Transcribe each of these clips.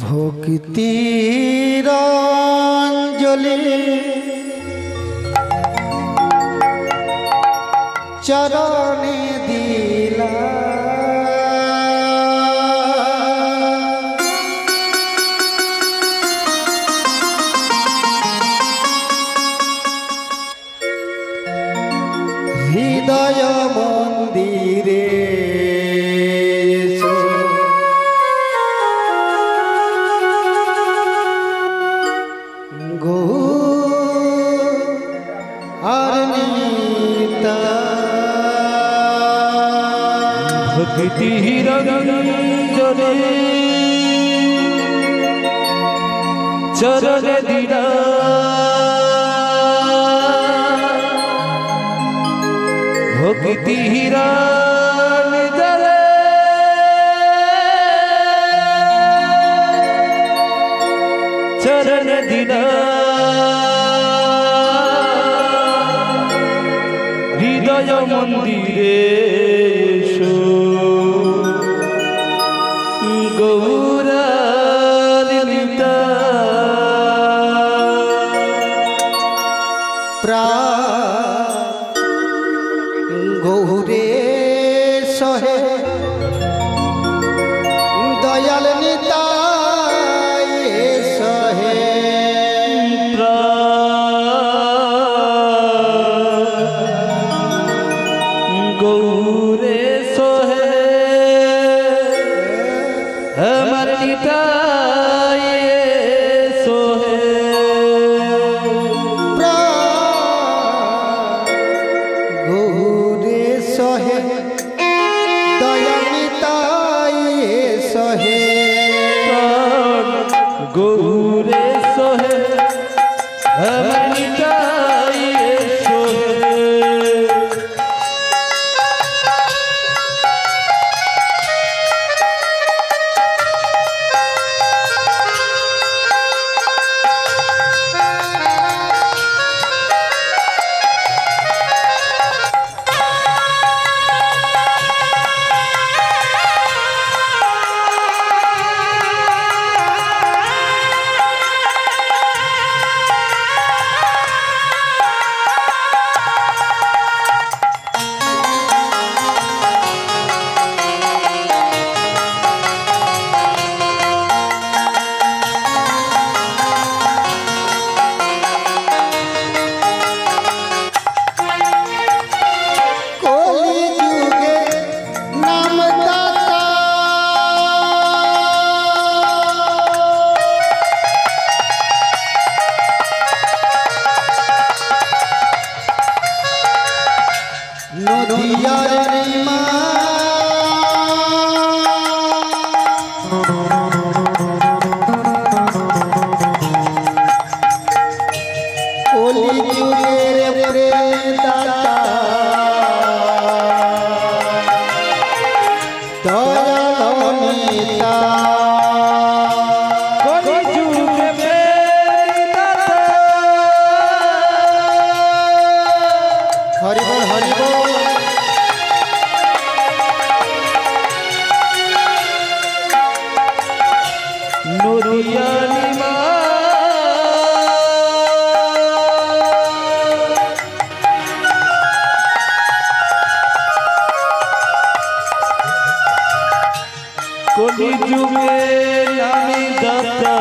ভক্তির অঞ্জলি চরণে দিলা হৃদয় মন্দিরে भक्ति रंजने चरण दिला भक्ति रंजने चरण दिला हृदय मंदिरे গৌরে সহে দয়াল নিতাই সহে গৌরে সহে আমার নিতাই সহে গৌরে সহে দয়াল নিতাই সহে গৌরে সহে আমার নিতাই সহে নদিয়ার রিমা কলি যুগের প্রেদাতা দয়াল নিতা কলি যুগে প্রেদাতা হরি বল হরি বল নদিয়ারি মা কলি যুগে নামি দাতা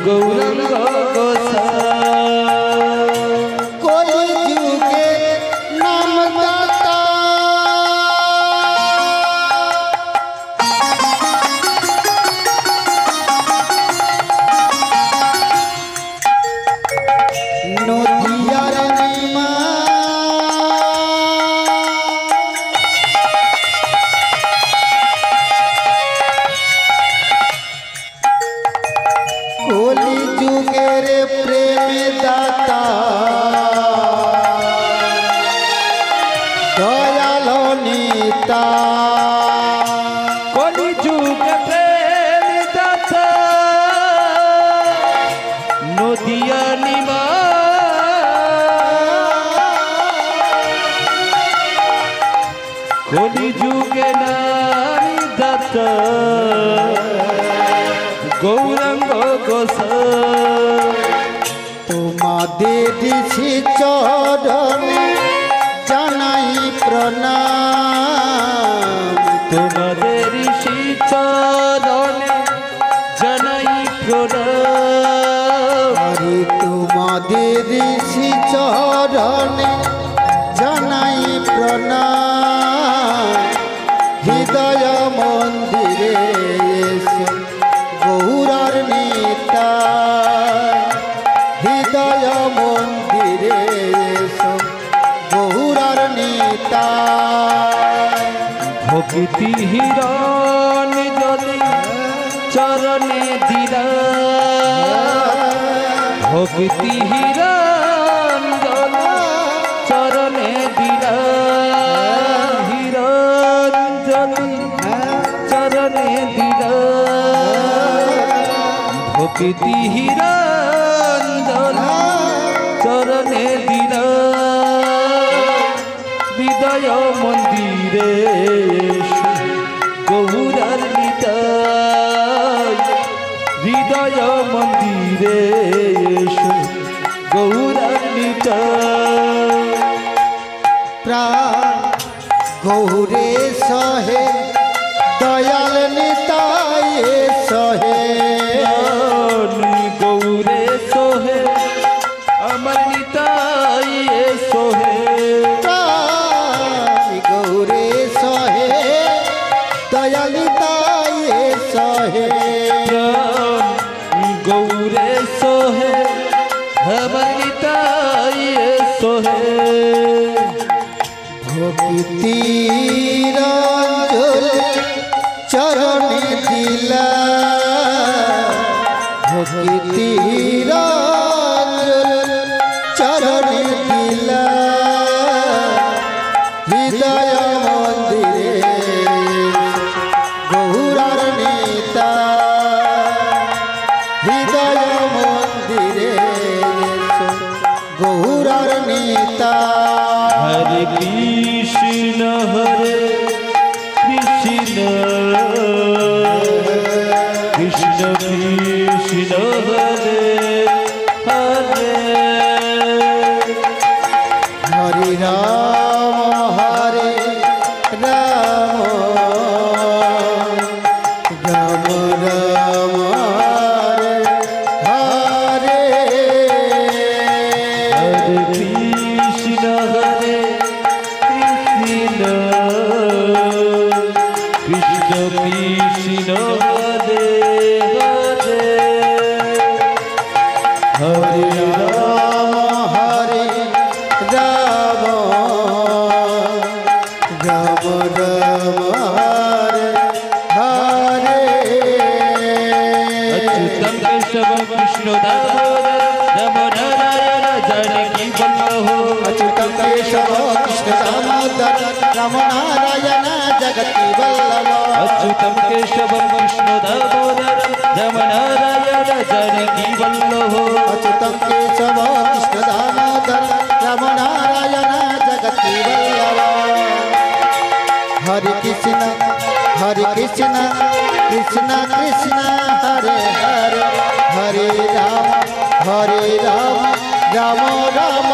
গৌরাঙ্গ গোসাই কলি যুগে নাম দাতা নদিয়ার রিমা দাতা গৌরাঙ্গ গোসাই তোমাদের চরণে জানাই প্রণাম তোমাদের চরণে জানাই প্রণাম হরি তোমাদের চরণে জানাই প্রণাম হৃদয় মন্দিরে এসো গৌরার নিতাই হৃদয় মন্দিরে এসো গৌরার নিতাই ভক্তি হিরণ যদি চরণে দিলা ভক্তি হিরণ যদি চরণে দিলা হিরণ যদি চরণে দিলা ভক্তি হিরণ যদি চরণে দিলা হৃদয় মন্দিরে গৌরার নিতাই হৃদয় মন্দিরে গৌরার নিতাই প্রাণ গৌরে সহে দয়াল নিতাই সহে গৌরে সোহে আমার নিতাই সোহে প্রাণ গৌরে সহে দয়াল নিতাই সহে গৌরে সোহে আমার নিতাই সোহে ভক্তি রঞ্জল চরণে দিলা ভক্তি রঞ্জল চরণে দিলা হৃদয় মন্দিরে গৌরার নেতা হৃদয় মন্দিরে গৌরার নেতা হরে কৃষ্ণ কৃষ্ণ কৃষ্ণ কৃষ্ণ হরে হরে হরে রাম রাম রাম হরে হরে হরে কৃষ্ণ কৃষ্ণ কৃষ্ণ কৃষ্ণ হরে হরে হরে হরে রাম রাম রাম হরে হরে अच्युतम केशवम कृष्ण दामोदर नमो नारायण जानकी वल्लभो अच्युतम केशव कृष्ण दामोदर राम नारायण जगति वल्लभ अच्युतम केशवम कृष्ण दामोदर नमो नारायण जानकी वल्लभो अच्युतम केशव कृष्ण दामोदर राम नारायण जगति वल्लभ हरे कृष्ण कृष्ण कृष्ण हरे हरे हरे राम राम राम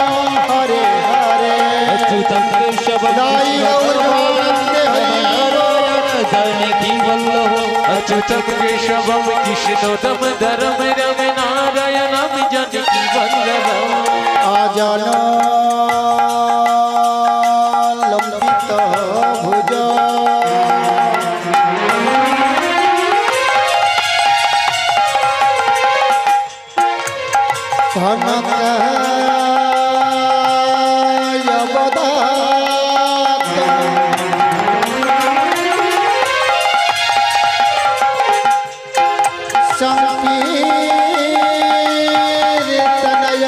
हरे हरे अच्युतम केशवम दाई और गोविंद हरि नारायण जानकी वल्लभो अच्युतम केशवम कृष्णोदम धर्म रम नारायणम जानकी वल्लभम आजानो लंबित भुज कनकाय बदात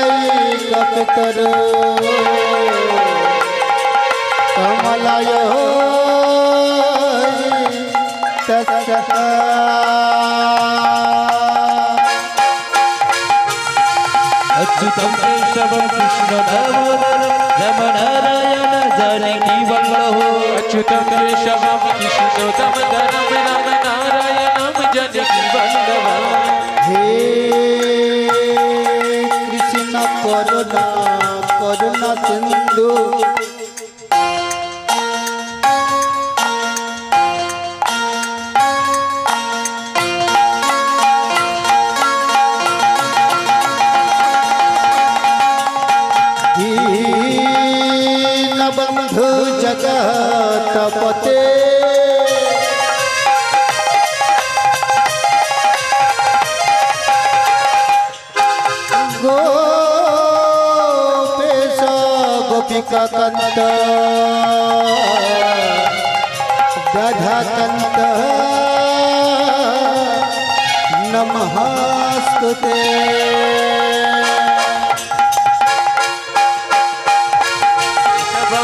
संकीर्तनयैकपितर कमलाय अच्युतम केशवम कृष्ण दामोदर नमो नारायण जानकी वल्लभो अच्युतम केशवम कृष्णोदम धर्म रम करुणा करुणा सिंधु बंधु जगतपते गोपेश गोपिका कंत राधा कंत नमस्ते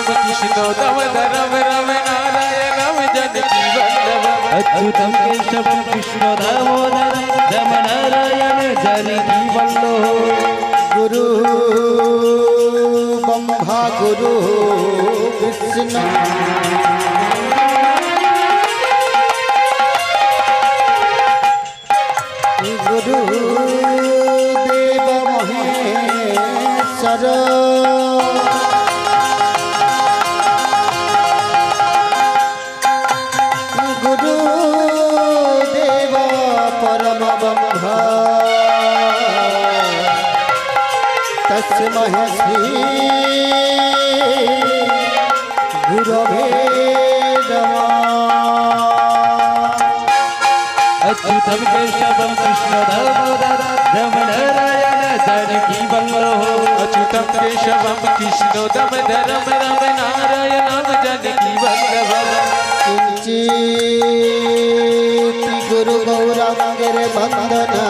कृष्णो दामोदरम रम नारायणम जानकी वल्लभम अच्युतम केशवम कृष्ण दामोदरम रम नारायण जानकी वल्लभम गुरु ब्रह्मा गुरु विष्णु गुरु देव महेश्वर तस्मै श्री गुरवे नमः। अच्युतम केशवम कृष्ण दामोदरम रम नारायण जानकी वल्लभम अच्युतम केशवम कृष्ण दामोदरम रम नारायणम जानकी वल्लभम किंचित गुरु गौरांगेर बंदना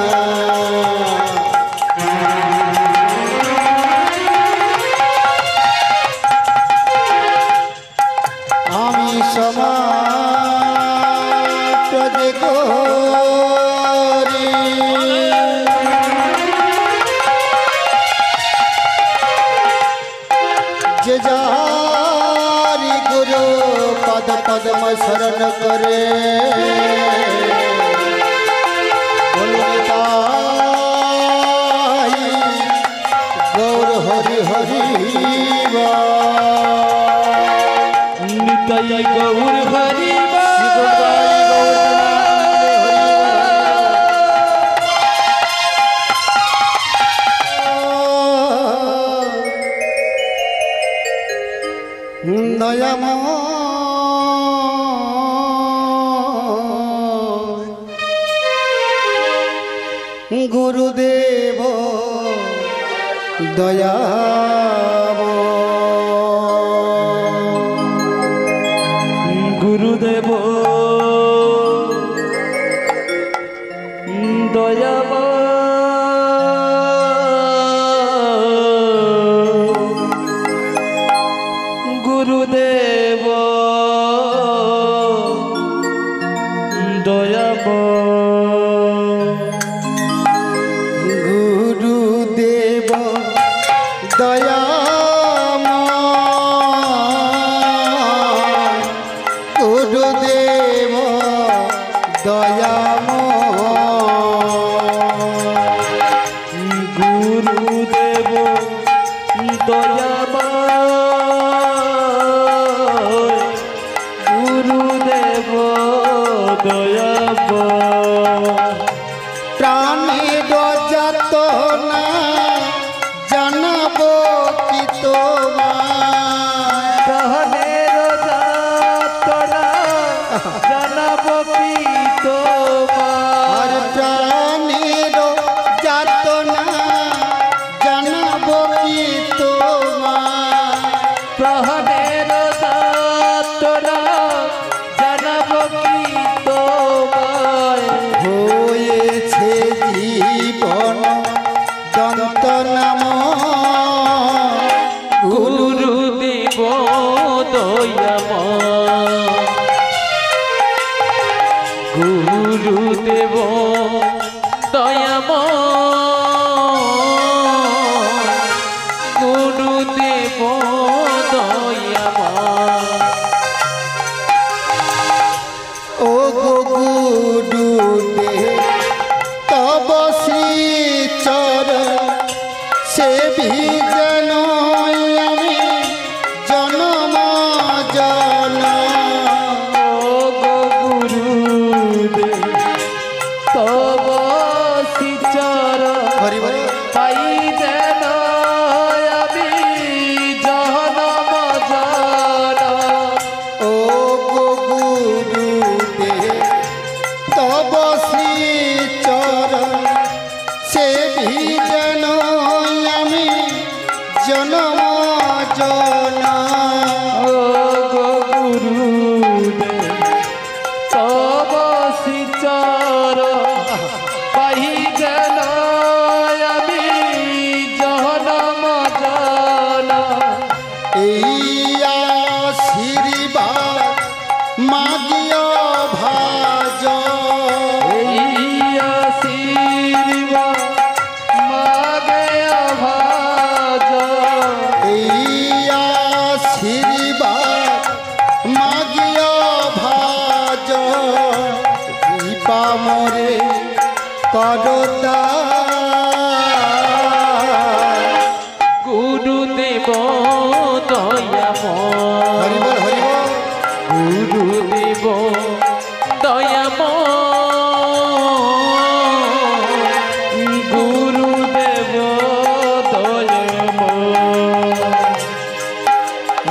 जारी गुरु पद पद्म शरण करे गौर हरि हरि निताय गौर हरि गुरुदेव दया गुरुदेव दया गुरुदेव दया गुरुदेव दया गुरुदेव दया गुरुदेव दया गुरुदेव दया प्राणेर जातना जानबो कि তোমায় প্রাণের যাতনা জানাবো কি তোমার प्राणेर जातना जानबो कि তোমায় প্রাণের যাতনা জানাবো কি তোমায় হয়েছে জীবন দন্ত নাম গুরুদেব দয়াময় গুরুদেব দয়াময় গুরুদেব দয়াময় ও গো গুরুদেব তব শ্রী চরণ সেবি কৃপা মোরে করদা গুরুদেব দয়াময় হরিবল হরিবল গুরুদেব দয়াময় গুরুদেব দয়াময়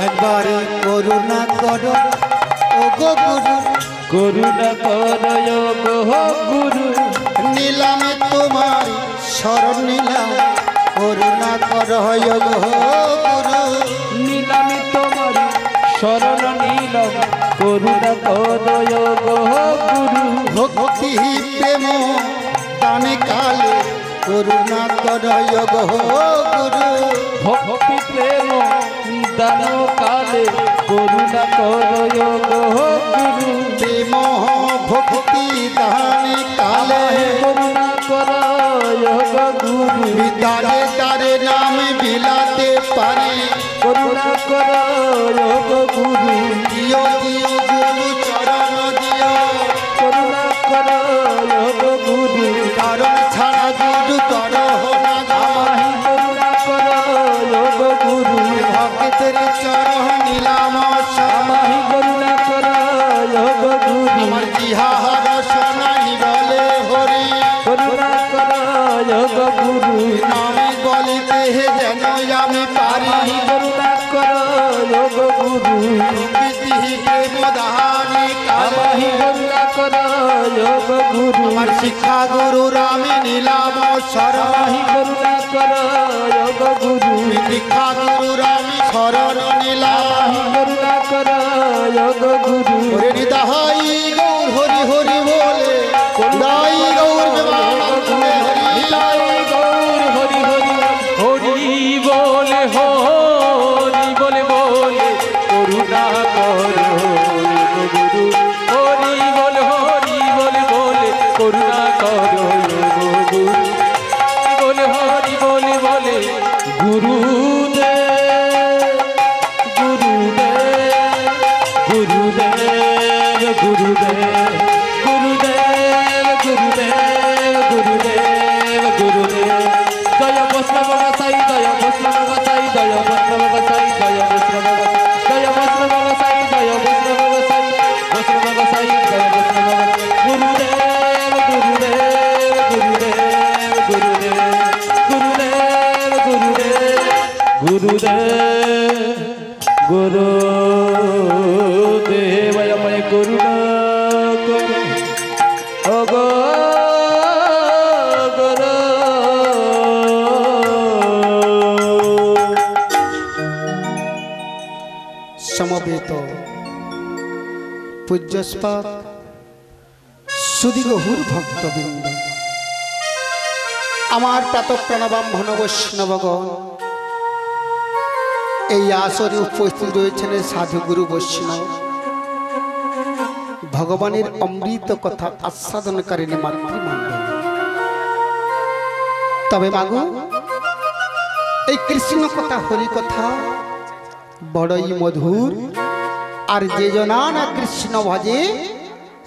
একবারে করুণা করো ও গো গুরু করুণা করয় গো গুরু নিলামে তোমার শরণ নিলাম করুণা করো গো গুরু নিলামি তোমার শরণ নীলম করুণা করয় গো গুরু ভক্তি প্রেম দানে কালে করুণা করো গো গুরু ভক্তি প্রেম দান কালে করুণা করয় গো গুরু প্রেম ভক্তি দানে কালে করুণা করয় গো গুরু দারে দারে নাম বিলাতে পারে করুণা করয় গো গুরু দিও দিও গুরু চরণ দিও করুণা করয় গো গুরু কারণ ছাড়া গুরু করো না আমাহি করুণা করয় গো গুরু ভক্তের চরণ নিলাম আমাহি করুণা করয় গো গুরু আমার জিহার শোনাই বলে হরি করুণা করয় গো গুরু নামে বলিতে যেন আমি পারি আমাহি করুণা করয় গো গুরু বিধি প্রেম দাহানি কালে আমাহি করুণা করয় গো গুরু আমার শিক্ষা গুরু রামে নিলাম শরণ আমাহি করুণা করয় গো গুরু দীক্ষা গুরু রামে শরণ নিলাম আমাহি করুণা করয় গো গুরু হরি নিতাই গৌর হরি হরি বলে দাই গৌর জবানে হরি নিতাই গৌর হরি হরি হরি বলে বলে করুণা করো গো গুরু হরি বলে করুণা করো গো গুরু বলে হরি বলে গুরুদেব গুরুদেব গুরুদেব গুরুদেব গুরুদেব গুরুদেব গুরুদেব গুরুদেব জয় বৈষ্ণব গোসাই জয় বৈষ্ণব গোসাই জয় বৈষ্ণব গোসাই জয় বৈষ্ণব জয় বৈষ্ণব গোসাই জয় বৈষ্ণব গোসাই বৈষ্ণব গোসাই জয় বৈষ্ণব গুরুদেব গুরুদেব গুরুদেব গুরুদেব গুরুদেব গুরুদেব গুরুদেব গুরুদেবায় আমায় করুণা করো ও গো গুরু সমবেত পূজ্যস্পাদ সুদীগহুর ভক্তবৃন্দ আমার প্রাতঃপ্রণবাম্ভন বৈষ্ণবগণ এই আসরে উপস্থিত রয়েছেন সাধুগুরু বৈষ্ণব ভগবানের অমৃত কথা আস্বাদনকারিণী মাতৃমণ্ডলী। তবে মাগো এই কৃষ্ণ কথা হরি কথা বড়ই মধুর, আর যে জনা না কৃষ্ণ ভজে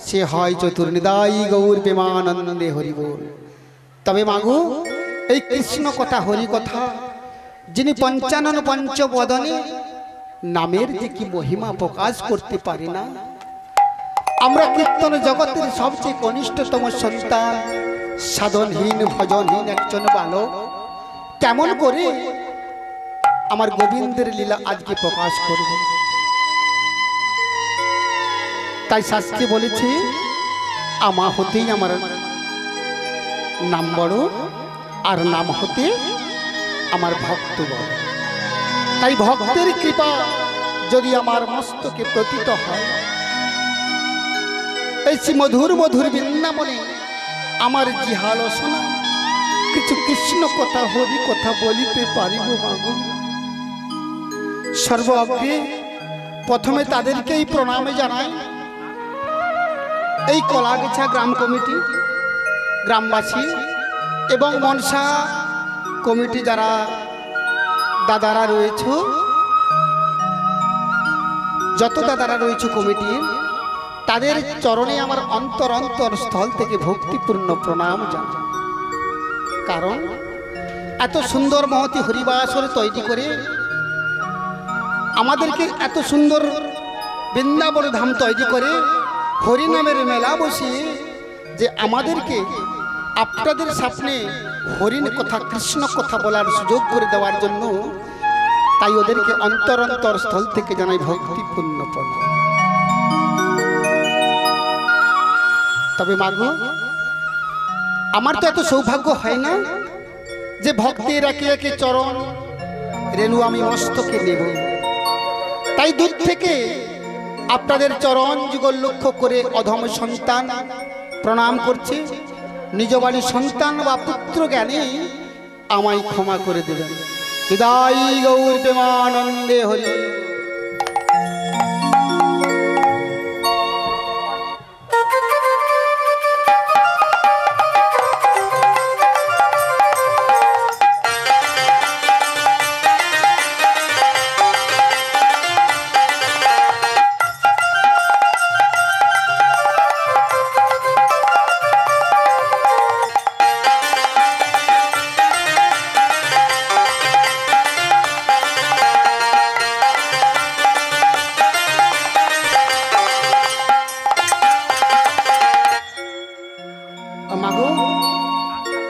সে হয় চতুর্নিদায়ী গৌর প্রেমানন্দে হরি বল। তবে মাগো এই কৃষ্ণ কথা হরি কথা যিনি পঞ্চানন পঞ্চবদনে নামের যে কি মহিমা প্রকাশ করতে পারি না, আমরা কীর্তন জগতের সবচেয়ে কনিষ্ঠতম সন্তান সাধনহীন ভজনহীন একজন বালক কেমন করে আমার গোবিন্দের লীলা আজকে প্রকাশ করব। তাই শাস্ত্রে বলেছে আমা হতেই আমার নাম বড়, আর নাম হতে আমার ভক্ত বড়। তাই ভক্তের কৃপা যদি আমার মস্তকে প্রতীত হয়, এই মধুর মধুর বৃন্দাবনে আমার জিহালোচনা কিছু কৃষ্ণ কথা হরি কথা বলিতে পারিব মাগো। সর্বগ্রে প্রথমে তাদেরকেই প্রণামে জানাই এই কলাগেছা গ্রাম কমিটি, গ্রামবাসী এবং মনসা কমিটি যারা দাদারা রয়েছে, যত দাদারা রয়েছে কমিটির, তাদের চরণে আমার অন্তর অন্তর স্থল থেকে ভক্তিপূর্ণ প্রণাম জানাই। কারণ এত সুন্দর মহতি হরিবাসর তৈরি করে আমাদেরকে এত সুন্দর বৃন্দাবন ধাম তৈরি করে হরিনামের মেলা বসিয়ে যে আমাদেরকে আপনাদের সামনে হরিণ কথা কৃষ্ণ কথা বলার সুযোগ করে দেওয়ার জন্য, তাই ওদেরকে অন্তর অন্তর স্থল থেকে জানাই ভক্তিপূর্ণ প্রণাম। তবে মাগো, আমার তো এত সৌভাগ্য হয় না যে ভক্তের একে একে চরণ রেণু আমি মস্তকে নেব। তাই দূর থেকে আপনাদের চরণ যুগল লক্ষ্য করে অধম সন্তান প্রণাম করছে। নিজ বাড়ির সন্তান বা পুত্র জ্ঞানে আমায় ক্ষমা করে দেবেন। বিদায় গৌর প্রেমানন্দে হরি।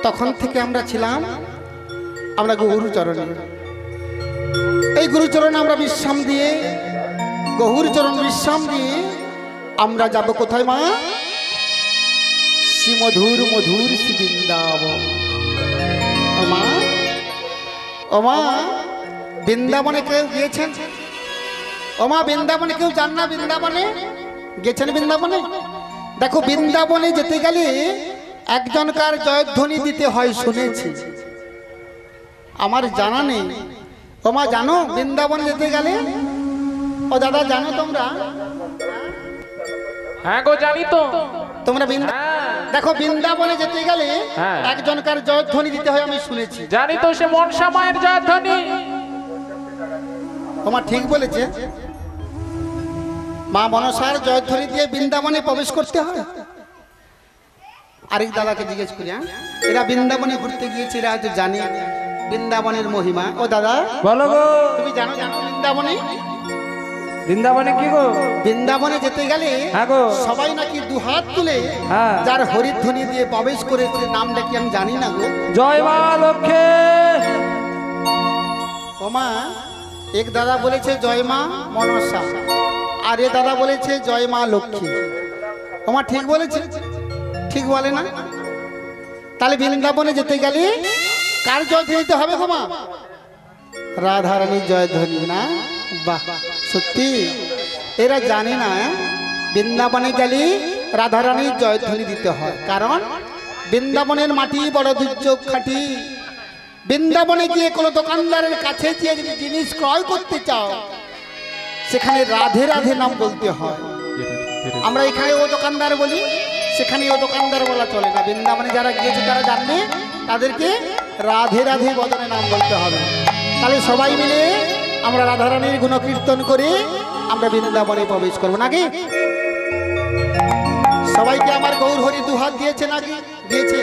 তখন থেকে আমরা ছিলাম আমরা গুরুচরণে। এই গুরুচরণে আমরা বিশ্রাম দিয়ে, গৌরচরণ বিশ্রাম দিয়ে আমরা যাব কোথায় মা? শ্রী মধুর মধুর শ্রী বৃন্দাবন। ও মা, ও মা, বৃন্দাবনে কেউ গিয়েছেন? ও মা, বৃন্দাবনে কেউ যান না? বৃন্দাবনে গেছেন? বৃন্দাবনে দেখো, বৃন্দাবনে যেতে গেলে একজনকার জয়ধ্বনি দিতে হয় শুনেছি, আমার জানা নেই। ও মা, জানো বৃন্দাবনে যেতে গেলে? ও দাদা, জানো তোমরা? হ্যাঁ গো, জানি তো। তোমরা দেখো, বৃন্দাবনে যেতে গেলে একজনকার জয়ধ্বনি দিতে হয় আমি শুনেছি। জানি তো, সে মনসা মায়ের জয়ধ্বনি। ও মা, ঠিক বলেছে। মা মনসার জয়ধ্বনি দিয়ে বৃন্দাবনে প্রবেশ করতে হয়। আরেক দাদাকে জিজ্ঞেস করি, এরা বৃন্দাবনে ঘুরতে গিয়েছে, এরা হয়তো জানে বৃন্দাবনের মহিমা। ও দাদা, বলো গো, তুমি জানো? বৃন্দাবনে, বৃন্দাবনে কি গো? বৃন্দাবনে যেতে গেলে সবাই নাকি দুহাত তুলে যার হরিধ্বনি দিয়ে প্রবেশ করেছে, নামটা কি আমি জানি না গো। জয় মা লক্ষ্মী। ও মা, এক দাদা বলেছে জয় মা মনসা, আর এ দাদা বলেছে জয় মা লক্ষ্মী। ও মা, ঠিক বলেছে? ঠিক বলে না? তাহলে বৃন্দাবনে যেতে গেলে কার জয়ধ্বনি দিতে হবে গো মা? রাধারানীর জয়ধ্বনি না? বাহ, সত্যি এরা জানে না। বৃন্দাবনে গেলে রাধারানীর জয়ধ্বনি দিতে হয়, কারণ বৃন্দাবনের মাটি বড় দুর্যোগ খাটি। বৃন্দাবনে গিয়ে কোনো দোকানদারের কাছে গিয়ে যদি জিনিস ক্রয় করতে চাও, সেখানে রাধে রাধে নাম বলতে হয়। আমরা এখানে ও দোকানদার বলি, সেখানে ও দোকানদার বলা চলে না। বৃন্দাবনে যারা গিয়েছে তারা জানবে, তাদেরকে রাধে রাধে বদনে নাম বলতে হবে। তাহলে সবাই মিলে আমরা রাধারানীর গুণকীর্তন করে আমরা বৃন্দাবনে প্রবেশ করবো নাকি? সবাইকে আমার গৌর হরি দুহাত দিয়েছে নাকি? দিয়েছে।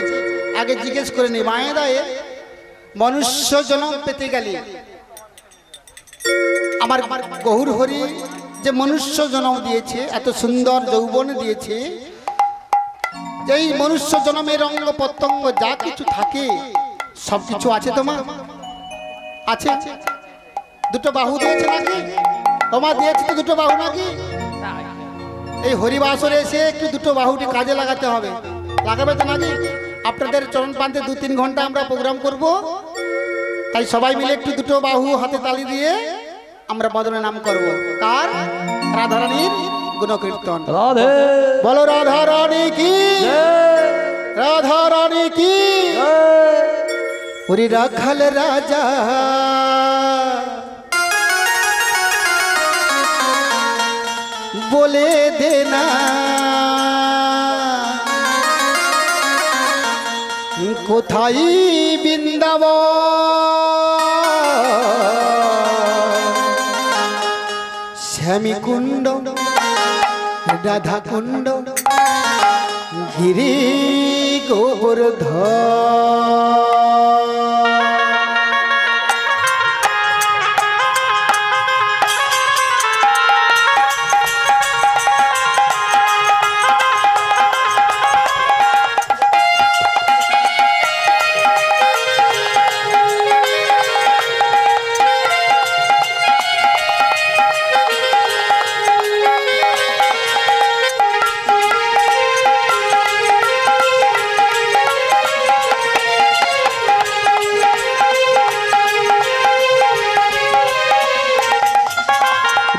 আগে জিজ্ঞেস করে নি, মায়ে দায়ে মনুষ্য জন্ম পেতে গেলে আমার গৌর হরি যে মনুষ্য জন্ম দিয়েছে, এত সুন্দর যৌবন দিয়েছে, এই মনুষ্য জন্মের অঙ্গ প্রত্যঙ্গ যা কিছু থাকে সবকিছু আছে তোমার? আছে। দুটো বাহু দিয়েছে নাকি? তোমার দিয়েছে তো দুটো বাহু নাকি? এই হরিবাসরে এসে একটু দুটো বাহুটি কাজে লাগাতে হবে। লাগাবে তো নাকি? আপনাদের চরণ প্রান্তে 2-3 ঘন্টা আমরা প্রোগ্রাম করব, তাই সবাই মিলে একটু দুটো বাহু হাতে তালি দিয়ে আমরা বদনে নাম করব। কার? রাধারানীর গুণকীর্তন। রাধে বলো রাধা রানী কি, রাধা রানী কি। হরি রাখাল রাজা বলে দেনা, কোথায় বৃন্দাবন শ্যামী কুণ্ড রাধা কুণ্ড গিরি গোবর্ধন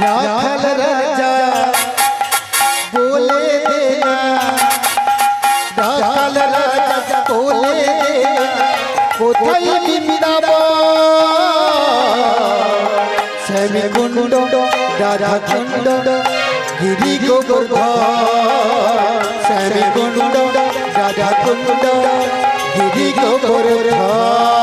রাখাল রাজা বলে দেনা রাখাল রাজা বলে দেনা কোথায় বৃন্দাবন শ্যামী কুণ্ড রাধা কুণ্ড গিরি গোবর্ধন শ্যামী কুণ্ড রাধা কুণ্ড গিরি গোবর্ধন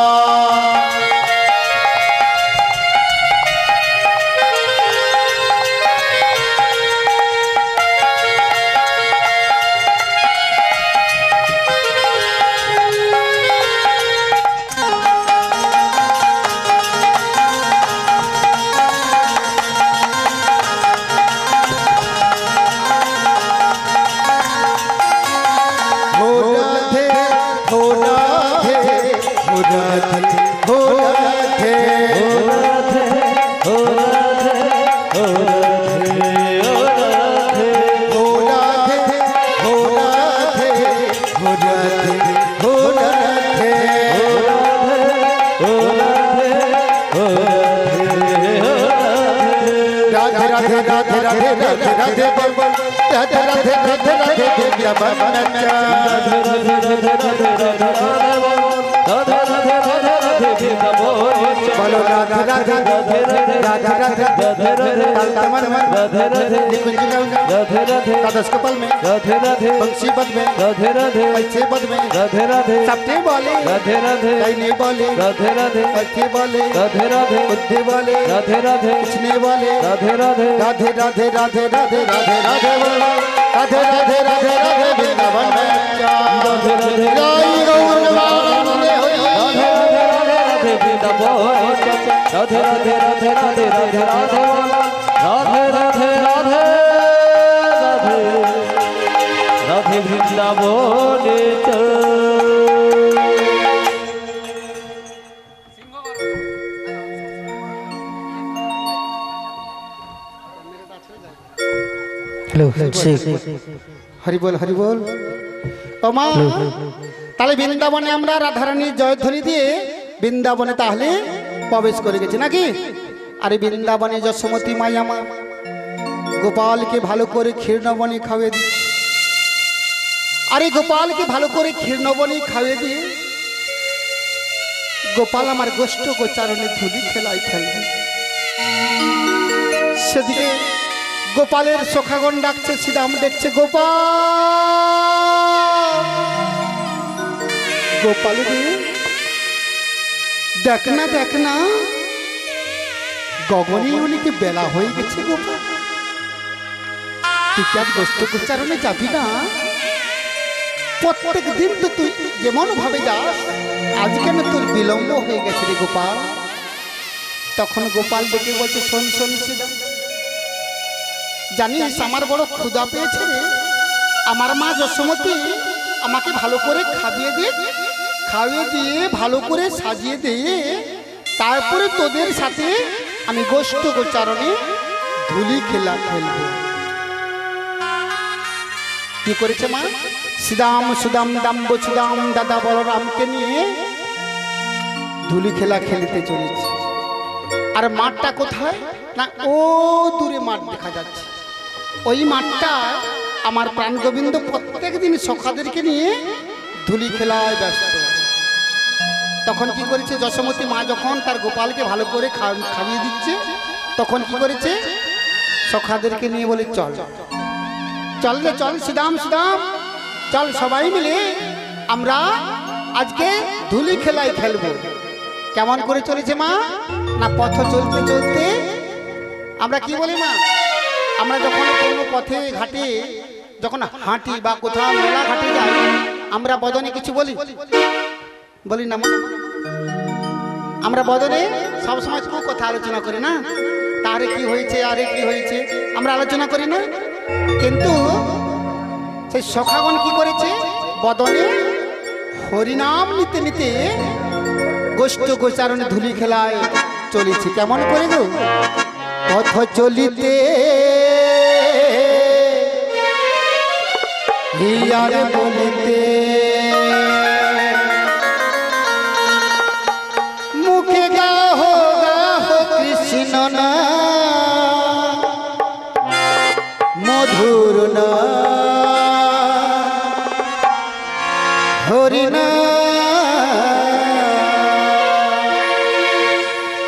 बोलो राधे राधे राधे राधे राधे कपल में राधे राधे बंसी पद में राधे राधे अच्छे पद में राधे राधे सबके बोले राधे राधे नहीं बोले राधे राधे अच्छे बोले राधे राधे बुद्धि बोले राधे राधे पूछने वाले राधे राधे राधे राधे राधे राधे राधे राधे बोलो राधे राधे राधे राधे वृंदावन में राधे राधे राधे राधे राधे राधे राधे राधे राधे राधे राधे राधे राधे वृंदावन हेलो हरि बोल ओ माँ তাহলে বৃন্দাবনে আমরা রাধারানীর জয়ধ্বনি দিয়ে বৃন্দাবনে তাহলে প্রবেশ করে গেছি নাকি আরে বৃন্দাবনে যশোমতী মাইয়া মা গোপালকে ভালো করে ক্ষীরনবনী খাওয়িয়ে দি আরে গোপালকে ভালো করে ক্ষীরনবনী খাওয়িয়ে দিয়ে গোপাল আমার গোষ্ঠ গোচারণে ধুলি খেলায় খেলবে সেদিকে গোপালের সখাগণ ডাকছে শ্রীরাম দেখছে গোপাল গোপাল দেখ না গগনে উনিকে বেলা হয়ে গেছে গোপাল তুই কি আজ গোষ্ঠ গোচারণে যাবি না প্রত্যেক দিন তো তুই যেমন ভাবে যাস আজ কেন তোর বিলম্ব হয়ে গেছে রে গোপাল তখন গোপাল ডেকে বলছে শোন জানিস আমার বড় ক্ষুধা পেয়েছে রে আমার মা যশোমতী আমাকে ভালো করে খাইয়ে দিয়ে ভালো করে সাজিয়ে দিয়ে তারপরে তোদের সাথে আমি গোষ্ঠ গোচারণে ধুলি খেলা খেলবো কি করেছে মা সুদাম দাম্ব সুদাম দাদা বলরামকে নিয়ে ধুলি খেলা খেলতে চলেছে আর মাঠটা কোথায় না ও দূরে মাঠ দেখা যাচ্ছে ওই মাঠটা আমার প্রাণ গোবিন্দ প্রত্যেক দিন সখাদেরকে নিয়ে ধুলি খেলায় ব্যস্ত তখন কি করেছে যশোমতী মা যখন তার গোপালকে ভালো করে খাইয়ে দিচ্ছে তখন কি করেছে সখাদেরকে নিয়ে বলে চল সুদাম চল সবাই মিলে আমরা আজকে ধুলি খেলায় খেলবো কেমন করে চলেছে মা না পথ চলতে আমরা কি বলি মা আমরা যখন কোনো পথে ঘাটে যখন হাঁটি বা কোথাও মেলা ঘাটে যাই, আমরা বদনে কিছু বলি বলি না মা? আমরা বদনে সবসময় খুব কথা আলোচনা করি না, তারে কি হয়েছে আরে কি হয়েছে আমরা আলোচনা করি না। কিন্তু সেই সখাগণ কি করেছে, বদনে হরিনাম নিতে নিতে গোষ্ঠ গোচারণে ধুলি খেলায় চলেছে। কেমন করে গো, পথ চলিতে হিয়ারে বলিতে মুখে গাহ গাহ কৃষ্ণ না মধুর না হরিনা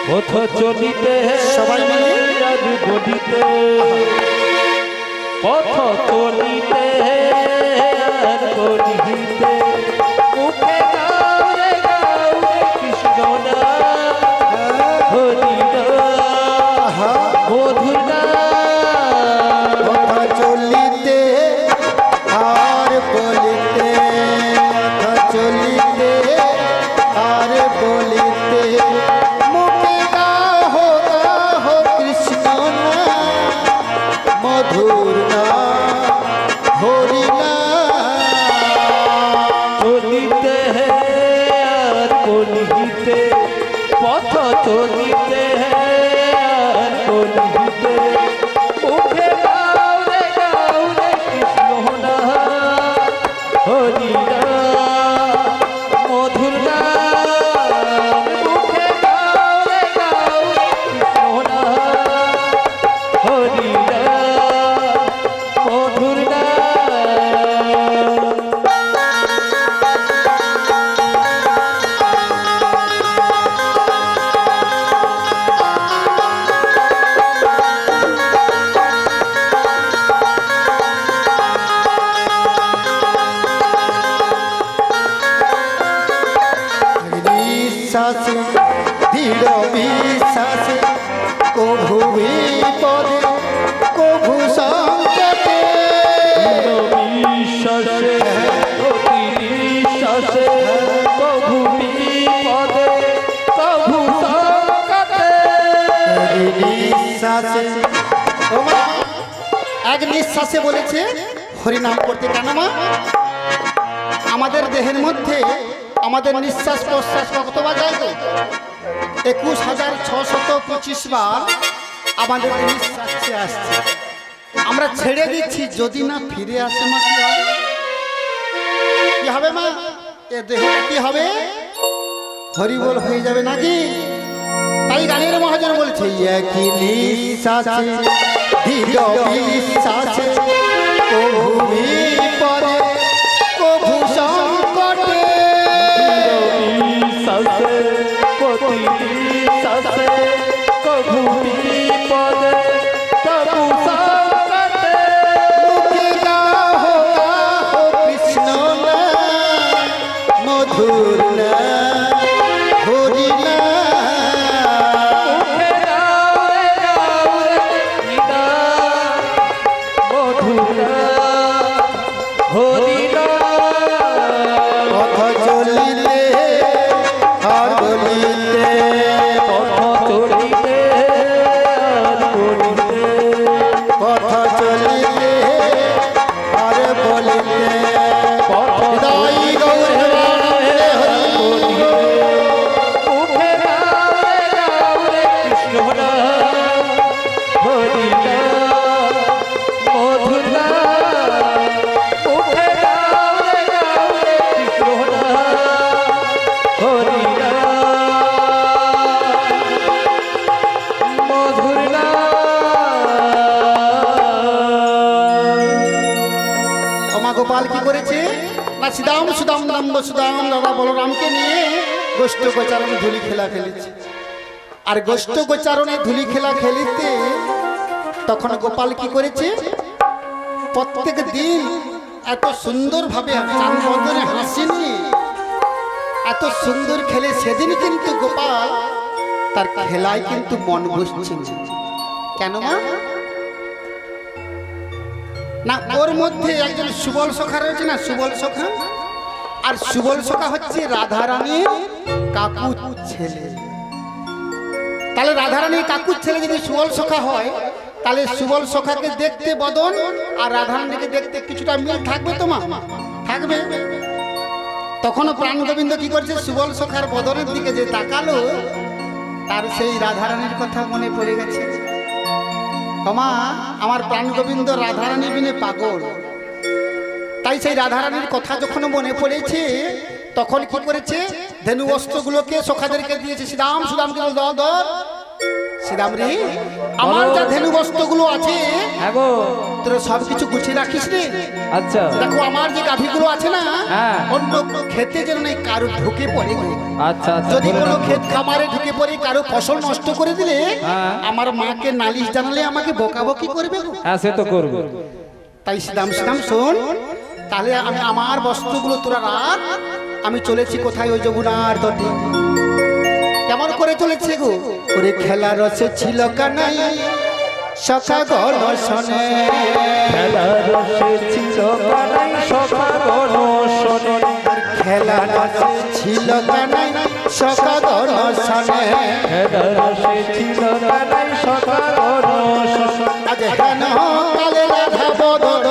পথ চলিতে সবাই মিলে আজ বলিতে পথ চলিতে আর বলিতে মুখে গাও রে কৃষ্ণ না হরি না মধুর না পথ চলিতে আর বলিতে পথ চলিতে আর বলিতে মুখে গাহ গাহ কৃষ্ণ না মধুর না হরি না চলিতে আর বলিতে পথ চলিতে আর বলিতে মুখে গাও রে কৃষ্ণ না হরি না মধুর না মুখে গাও রে কৃষ্ণ না হরি না মধুর না। বিশ্বাসে দৃঢ় বিশ্বাসে কভু বিপদে কভু সংকটে বিশ্বাসে অতি বিশ্বাসে প্রভু বিপদে প্রভু সংকটে নিঃশ্বাসে ও মা, এক নিঃশ্বাসে বলেছে হরিনাম করতে। কেন মা? আমাদের দেহের মধ্যে আমাদের নিঃশ্বাস প্রশ্বাস কতবার যায় গো? 21,625 বার আমাদের নিঃশ্বাস আসছে। আমরা ছেড়ে দিচ্ছি, যদি না ফিরে আসে মা কি হবে? কি হবে মা? এ দেহ কি হবে? হরিবোল হয়ে যাবে নাকি? তাই গানের মহাজন বলছে, একই নিঃশ্বাসে দৃঢ় বিশ্বাসে কভু বিপদে কভু সংকটে বিশ্বাসে অতি বিশ্বাসে প্রভু বিপদে প্রভু সংকটে মুখে গাহ গাহ কৃষ্ণ না মধুর না হরি না মুখে গাও রে কৃষ্ণ মধুর না হরি না পথ চলিতে আর বলিতে পথ চলিতে আর বলিতে পথ চলিতে আর বলিতে পথ হৃদয় গৌরবানন্দে হরি মুখে গাও রে কৃষ্ণ না হরি না মধুর না মুখে গাও রে কৃষ্ণ না হরি না মধুর না। আমা গোপাল কি করেছে না, সুদাম সুদাম নন্দ সুদাম দাদা বলরামকে নিয়ে গোষ্ঠ গোচারণে ধুলি খেলা খেলেছে। আর গোষ্ঠ গোচারণে ধুলি খেলা খেলিতে তখন গোপাল কি করেছে, প্রত্যেক দিন এত সুন্দরভাবে চাঁদবদনে হাসি নিয়ে এত সুন্দর খেলে, সেদিন কিন্তু গোপাল তার খেলায় কিন্তু মন বসছে না। কেন মা? না, ওর মধ্যে একজন সুবল সখা রয়েছে না, সুবল সখা। আর সুবল সখা হচ্ছে রাধারানীর কাকুর ছেলে। তাহলে রাধারানীর কাকুর ছেলে যদি সুবল সখা হয়, তাহলে সুবল সখাকে দেখতে বদন আর রাধারানীকে দেখতে কিছুটা মিল থাকবে তো মা? থাকবে। তখনও প্রাণ গোবিন্দ কি করছে, সুবল সখার বদনের দিকে যে তাকালো, তার সেই রাধারানীর কথা মনে পড়ে গেছে। মা, আমার প্রাণ গোবিন্দ রাধারানী বিনে পাগল। তাই সেই রাধারানীর কথা যখন মনে পড়েছে, তখন কি করেছে, ধেনু বস্ত্রগুলোকে সখাদেরকে দিয়েছে। শ্রীরাম, সুদামকে বল, দাও দাও। শ্রীরাম রে, আমার যা ধেনু বস্ত্রগুলো আছে, হ্যাঁ গো, তোরা সবকিছু গুছিয়ে রাখিস রে। আচ্ছা, দেখো আমার যে গাভীগুলো আছে না, হ্যাঁ, অন্য খেতে যেন নাই কারো ঢুকে পড়ে গো। আচ্ছা আচ্ছা, যদি বলে কোনো নাও। ক্ষেত খামারে ঢুকে পড়ে কারো ফসল নষ্ট করে দিলে, হ্যাঁ, আমার মাকে নালিশ জানালে আমাকে বকাবকি করবে গো। হ্যাঁ সে তো করবে। তাই শ্রীরাম, শ্রীরাম শোন, তাহলে আমি আমার বস্তুগুলো তোরা রাখ, আমি চলেছি কোথায়, ওই যমুনার তটে। কেমন করে চলেছে গো? ওরে খেলা রসে ছিল কানাই সখা গণ শোনে, খেলা রসে ছিল কানাই সখা গণ শোনে, খেলা রসে ছিল কানাই সখা গণ শোনে, খেলা রসে ছিল কানাই সখা গণ শোনে। আজ হেন কালে রাধা বদন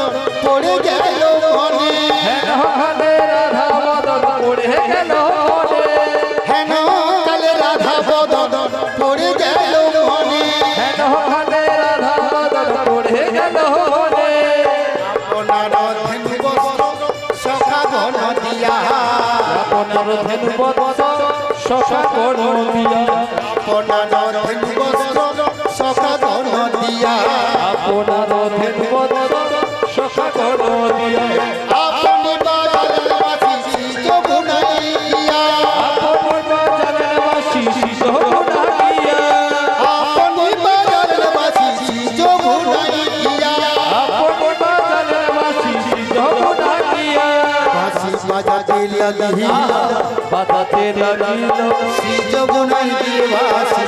পড়ে গেল মনে, হেন হালে রাধা বদন পড়ে গেল মনে, হেন কালে রাধা বদন পড়ে গেল মনে, হেন হালে রাধা বদন পড়ে গেল মনে। আপনার ধেনু বস্ত্র সখা গণ দিয়া, আপনার ধেনু বস্ত্র সখা গণ দিয়া, আপনার ধেনু বস্ত্র সখা গণ দিয়া, আপনার ধেনু বস্ত্র সখা গণ দিয়া, আপনি বাজারের বাসি যমুনায় গিয়া, আপন বাজারের বাসি যমুনা গিয়া, আপনি বাজারের বাসি যমুনায় গিয়া, আপন বাজারের বাসি যমুনা গিয়া, বাসি বাজাতে লাগিল, বাজাতে লাগিল, শ্রী যমুনায় গিয়ে বাসি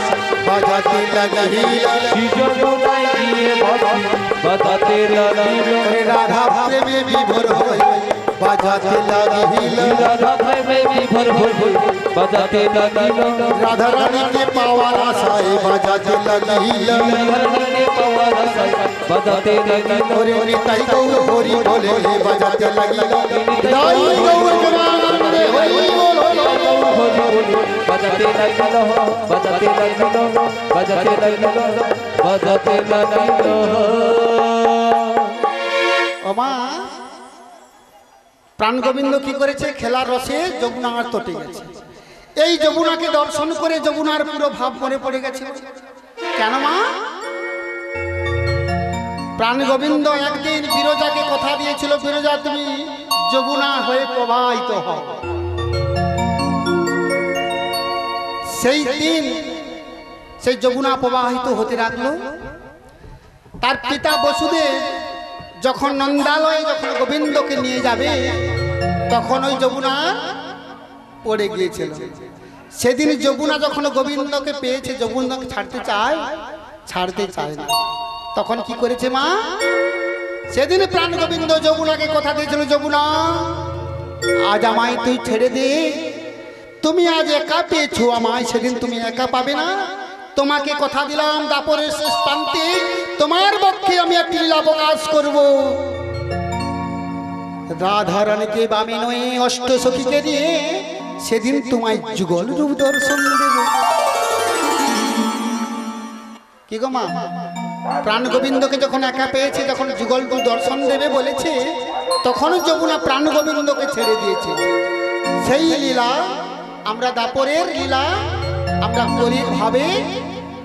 বাজাতে লাগিল, যমুনায় গিয়ে বাসি বাজাতে লাগিল, রাধা প্রেমে বিভোর হয়ে বাজাতে লাগিল, রাধা প্রেমে বিভোর হয়ে বাজাতে লাগিল, রাধা রানীকে পাওয়ার আশায় বাজাতে লাগিল, রাধাকে পাওয়ার আশায় বাজাতে লাগিল, ওরে নিতাই গৌর হরি বলে বাজাতে লাগিল, নিতাই গৌর প্রেমানন্দে হরি বল হরি বল। হরি বলি বাজাতে লাগিল, বাজাতে লাগিল, বাজাতে লাগিল, বাজাতে লাগিল। ও মা, প্রাণ গোবিন্দ কি করেছে, খেলার রসে যমুনার তটে গেছে। এই যমুনাকে দর্শন করে যমুনার পুরো ভাব মনে পড়ে গেছে। কেন মা? প্রাণ গোবিন্দ একদিন বিরজাকে কথা দিয়েছিল, বিরজা তুমি যমুনা হয়ে প্রবাহিত হও। সেই দিন সেই যমুনা প্রবাহিত হতে লাগলো। তার পিতা বসুদেব যখন নন্দালয়ে যখন গোবিন্দকে নিয়ে যাবে, তখন ওই যমুনা পড়ে গিয়েছিল। সেদিন যমুনা যখন গোবিন্দকে পেয়েছে, যমুনাকে ছাড়তে চায় না। তখন কি করেছে মা? সেদিন প্রাণ গোবিন্দ যমুনাকে কথা দিয়েছিল, যমুনা আজ আমায় তুই ছেড়ে দে, তুমি আজ একা পেয়েছো আমায়, সেদিন তুমি একা পাবে না। তোমাকে কথা দিলাম দাপরের শেষ প্রান্তে তোমার পক্ষে আমি একটি লীলা প্রকাশ করব। রাধারানীকে বামে নয়ে অষ্ট সখীকে নিয়ে সেদিন তোমায় যুগল রূপ দর্শন দেব। কি গো মা, প্রাণ গোবিন্দকে যখন একা পেয়েছে, যখন যুগল রূপ দর্শন দেবে বলেছে, তখন যমুনা প্রাণ গোবিন্দকে ছেড়ে দিয়েছে। সেই লীলা আমরা দাপরের লীলা আমরা করি ভাবে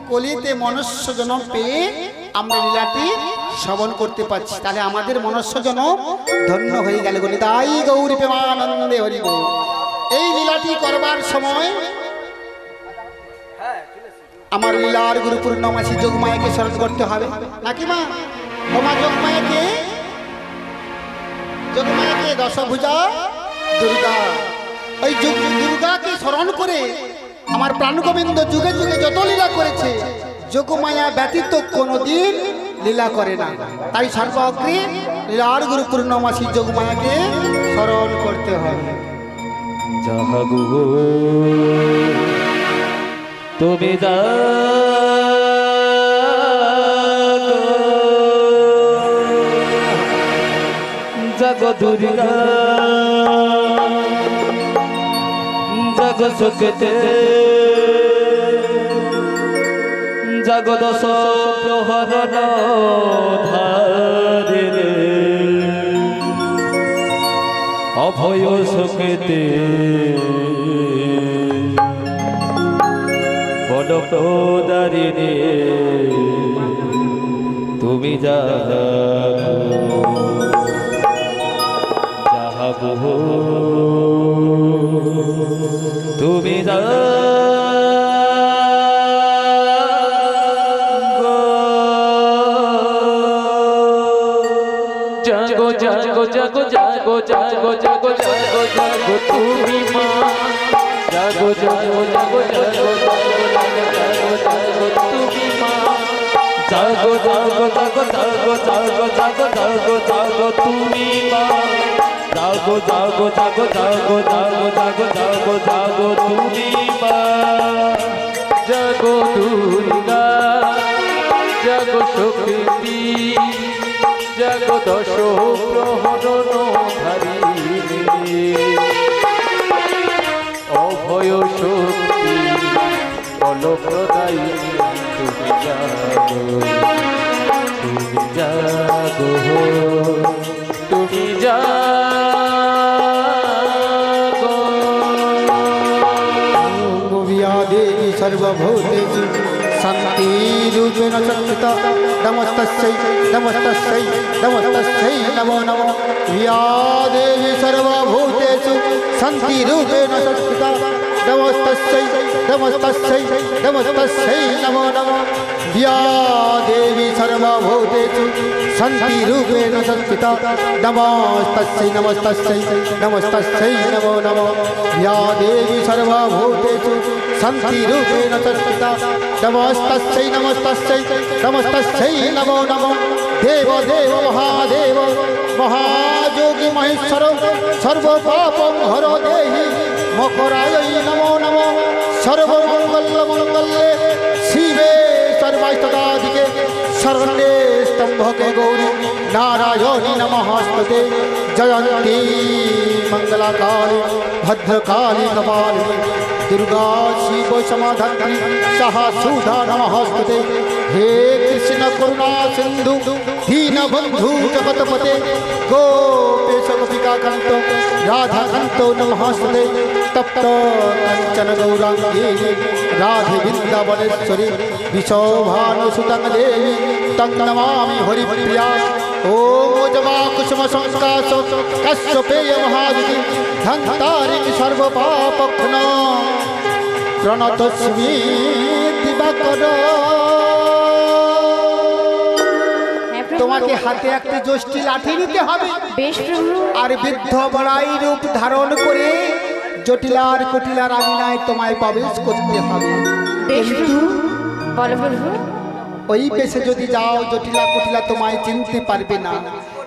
কলিতে মনুষ্য জন্ম পেয়ে আমরা লীলাটি শ্রবণ করতে পারছি। তাহলে আমাদের মনুষ্য জন্ম ধন্য হয়ে গেল বলে তাই গৌর প্রেমানন্দে হরি গো। এই লীলাটি করবার সময় আমার লীলার গুরু পূর্ণমাসী যোগমায়াকে স্মরণ করতে হবে নাকি মা? তোমা যোগমায়াকে দশভুজা দুর্গা, ওই দুর্গাকে স্মরণ করে আমার প্রাণ গোবিন্দ যুগে যুগে যত লীলা করেছে, যোগমায়া ব্যতীত কোনোদিন লীলা করে না। তাই সর্বগ্রে লীলার গুরু পূর্ণমাসী যোগমায়াকে স্মরণ করতে হবে। জাগো তুমি জাগো দুর্গা জাগো শক্তি জাগো দশ প্রহরণ ধারে অভয় শক্তি বড় প্রদারিণী তুমি জাগো তুমি জাগো জাগো জাগো জাগো জাগো জাগো জাগো জাগো জাগো তুমি মা জাগো জাগো জাগো জাগো জাগো জাগো তুমি মা জাগো জাগো জাগো জাগো জাগো জাগো জাগো জাগো তুমি মা জাগো জাগো জাগো জাগো জাগো জাগো জাগো জাগো তুমি মা জাগো দুর্গা জাগো শক্তি জাগো দশ প্রহরণ ধারিণী অভয় শক্তি বল প্রদায়িনী তুমি জাগো তুমি জাগো তুমি জাগো गोविया देवी सर्वभूतेषु शान्तिरूपेण संस्थिता नमस्तस्यै नमस्तस्यै नमस्तस्यै नमो नमः या देवी सर्वभूतेषु शान्तिरूपेण संस्थिता नमस्तस्यै नमस्तस्यै नमस्तस्यै नमो नमः या देवी सर्वभूतेषु शान्तिरूपेण संस्थिता नमस्तस्यै नमस्तस्यै नमस्तस्यै नमो नमः या देवी सर्वभूतेषु शान्तिरूपेण संस्थिता नमस्तस्यै नमस्तस्यै नमस्तस्यै नमो नमः देव देव महादेव महायोगी महेश्वर सर्वपापं हर देहि मकरायै नमो नमः सर्वमङ्गलमङ्गल्ये शिवे सर्वाष्टदाधिके शरण्ये स्तम्भके गौरी नारायणी नमस्ते जयन्ती मंगलाकाली भद्रकाली कपालिनी दुर्गा शिव समाधात्री सहस्रुधा नमस्ते हे कृष्ण करुणा सिंधु दीनबंधु जगतपते गोपेश गोपिका कांतो राधा कांतो नमस्ते तप्त कंचन गौरांगी राधे वृंदावनेश्वरी विशोभानुसुतं देवी तं नमामि हरिप्रिया ओम जवा कुसुम संकाश कश्यपेय महादिति धन्तारिणी सर्वपापघ्न प्रणतस्मि दिवाकर তোমাকে হাতে একটি যষ্টি লাঠি নিতে হবে বেশ প্রভু আর বৃদ্ধ বড়াই রূপ ধারণ করে জটিলার কুটিলার আঙিনায় তোমায় প্রবেশ করতে হবে বেশ প্রভু বলো প্রভু ওই বেশে যদি যাও জটিলা কুটিলা তোমায় চিনতে পারবে না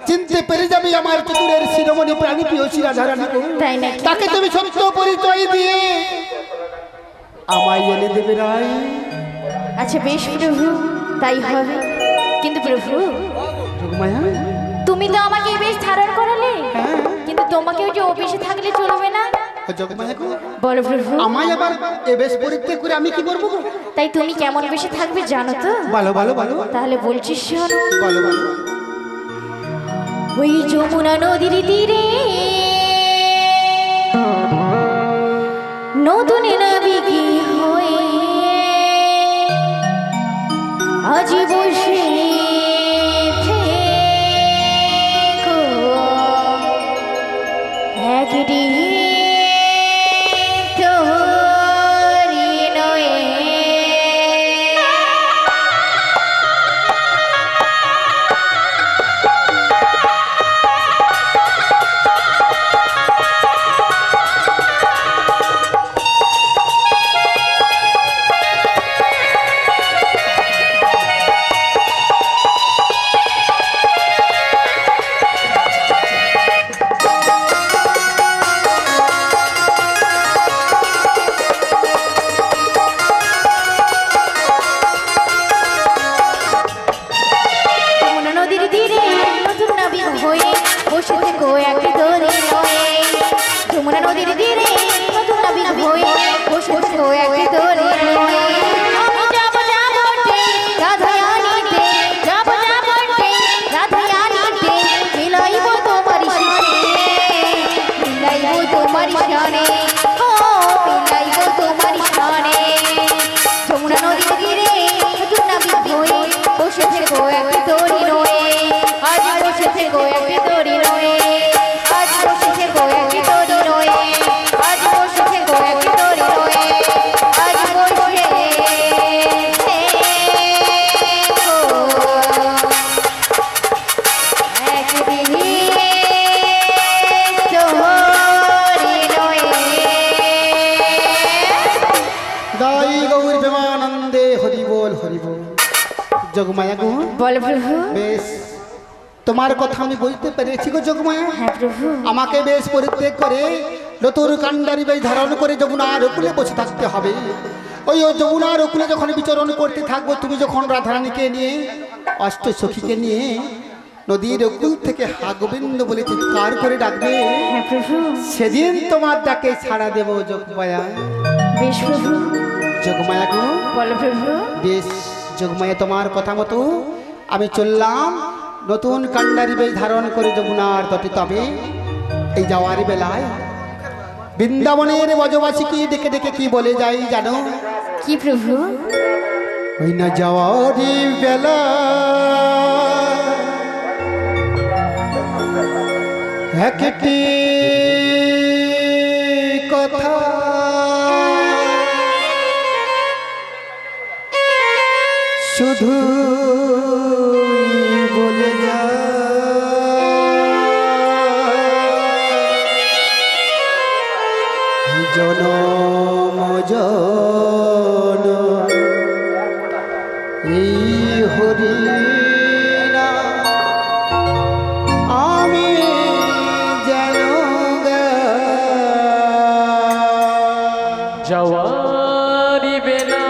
চিনতে পেরে যাবে আমার চতুরের শিরোমণি প্রাণী প্রিয়সী রাধারানী তাই না তাকে তুমি সত্য পরিচয় দিয়ে আমায় এনে দেবে রাই আচ্ছা বেশ প্রভু তাই হবে কিন্তু প্রভু যোগমায়া তুমি তো আমাকে এই বেশ ধারণ করালে কিন্তু তোমাকে ওই যে অফিসে থাকলে চলবে না যোগমায়া গো বলো প্রভু আমায় আবার এ বেশ পরিত্যাগ করে আমি কি করবো গো? তাই তুমি কেমন বেশে থাকবে জানো তো বলো বলো বলো তাহলে বলছি শোনো বলো বলো ওই যমুনা নদীর তীরে নতুন নাবিকি হয়ে আজ বসে থেকো একটি তোরি নয়ে তোমার শানে ও বিলাই গো তোমার শানে যমুনা নদীর তীরে দুনাবি হয়ে বসেছে গো একটি দড়ি রয়ে আজ বসেছে গো একটি দড়ি রয়ে আজ বসেছে গো একটি দড়ি রয়ে আজ বসেছে গো একটি দড়ি রয়ে আজ বসে দাই গৌর প্রেমানন্দে হরি বল হরি বল। যোগমায়া গো বল প্রভু। বেশ তোমার কথা আমি বুঝতে পেরেছি গো যোগমায়া। হ্যাঁ প্রভু। আমাকে বেশ পরিত্যাগ করে নতুন কান্ডারি বেশ ধারণ করে যমুনার ওকুলে বসে থাকতে হবে। ওই যমুনার ওকুলে যখন বিচরণ করতে থাকবো, তুমি যখন রাধারানীকে নিয়ে অষ্ট সখীকে নিয়ে নদীর ওকুল থেকে হা গোবিন্দ বলে চিৎকার করে ডাকবে, হ্যাঁ প্রভু। সেদিন তোমার ডাকে ছাড়া দেব যোগমায়া। বেশ প্রভু। যোগমায়া গো বল প্রভু। বেশ যোগমায়া, তোমার কথা মতো আমি চললাম নতুন কান্ডারি বেশ ধারণ করে যমুনার তটে। তবে এই যাওয়ার বেলায় বৃন্দাবনের ব্রজবাসীকে ডেকে ডেকে কি বলে যাই জানো? কি প্রভু? ওই না যাওয়ারি বেলা একটি কথা শুধু বলে যা, জনম জন এই হরি না আমি যেন যাওয়ারি বেলা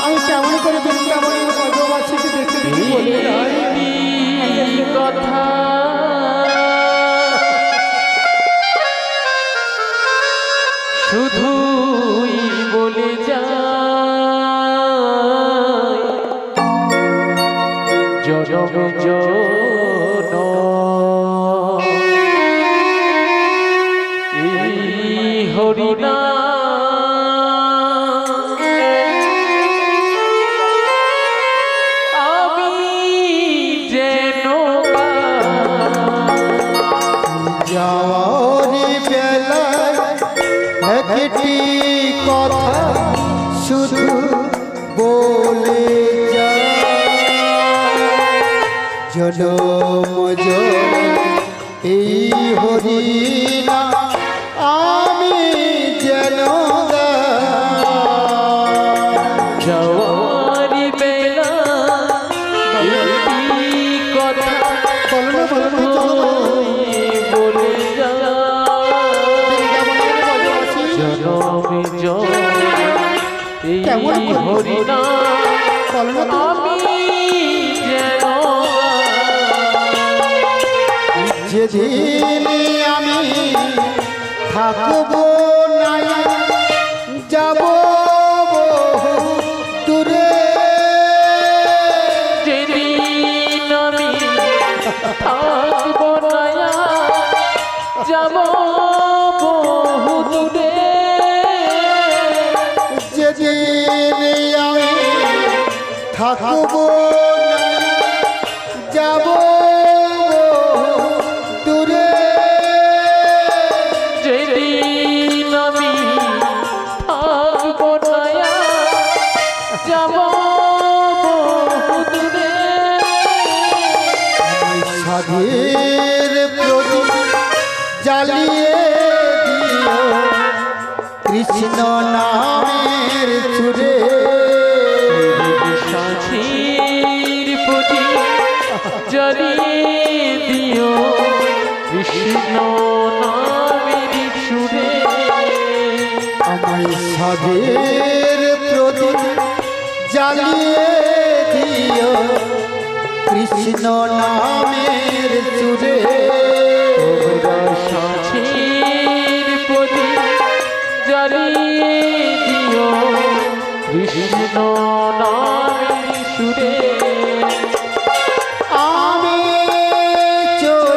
আমি কেমন করে বৃন্দাবনের ব্রজবাসীকে দেখে দেখে বলে যাই এই কথা শুধুই বলে যায় জনম জন এই হরিনা আমি যেন যাওয়ারি বেলায় একটি কথা শুধু বলে যা, জনম জন এই হরি না আমি যেন যাওয়ারি বেলা এই কথা বলো না বলে জনমে জন এই হরিনা আমি যেন যেদিন আমি থাকবো না যাব দূরে, যেদিন আমি থাকবো না যাব বহু দূরে, যেদিন আমি থাকবো না যাব দূরে, যেদিন আমি থাকবো না যাব বহু দূরে, সাধের প্রদীপ জ্বালিয়ে দিও কৃষ্ণ নামের চুরে, সাথীর প্রতি জ্বালিয়ে দিও কৃষ্ণ নামের সুরে, আমায় সাধের প্রদীপ জ্বালিয়ে দিও কৃষ্ণ নামের চুরে, সাথীর প্রতি জ্বালিয়ে দিও কৃষ্ণ নামের সুরে, আমি চলে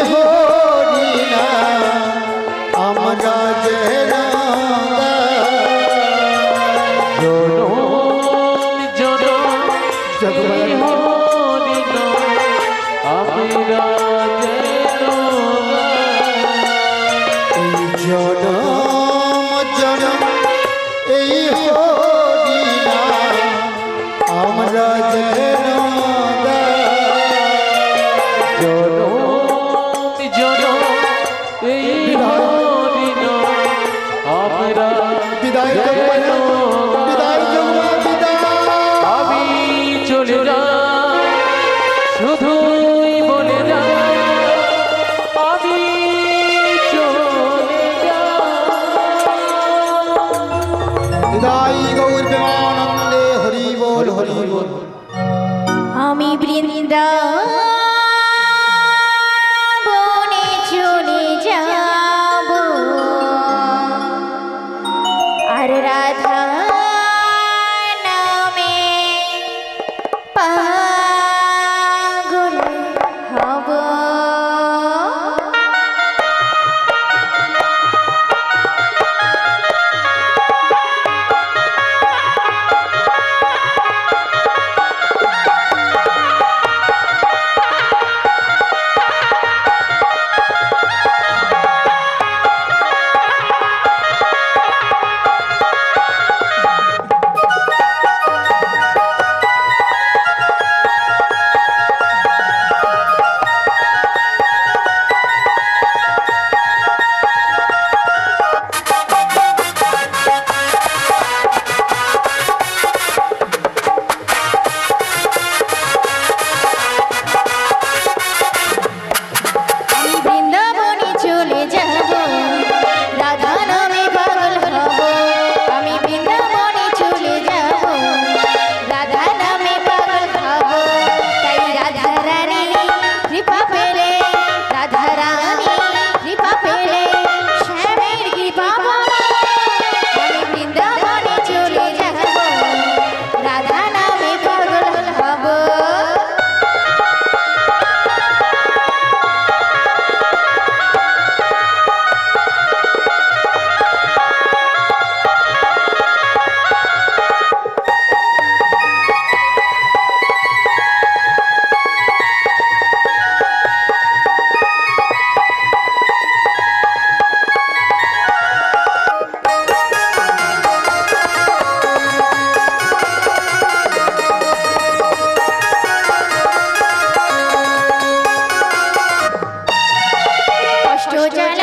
হরি না আমরা যেন জনম জনম এই হরি নাম আমরা যেন জনম জনম এই হরি না আমরা যেন জনম জনম এই হরি নাম আমরা বিদায় যেন বিদায় বিদায় আমি চলে যাই শুধুই বলে যাই আমি চলে যাই বিদায় গৌর প্রেমানন্দে হরি বল হরি বল আমি বৃন্দাবনে চলে যাব আর রাধা নামে পাগল হব জ্বালা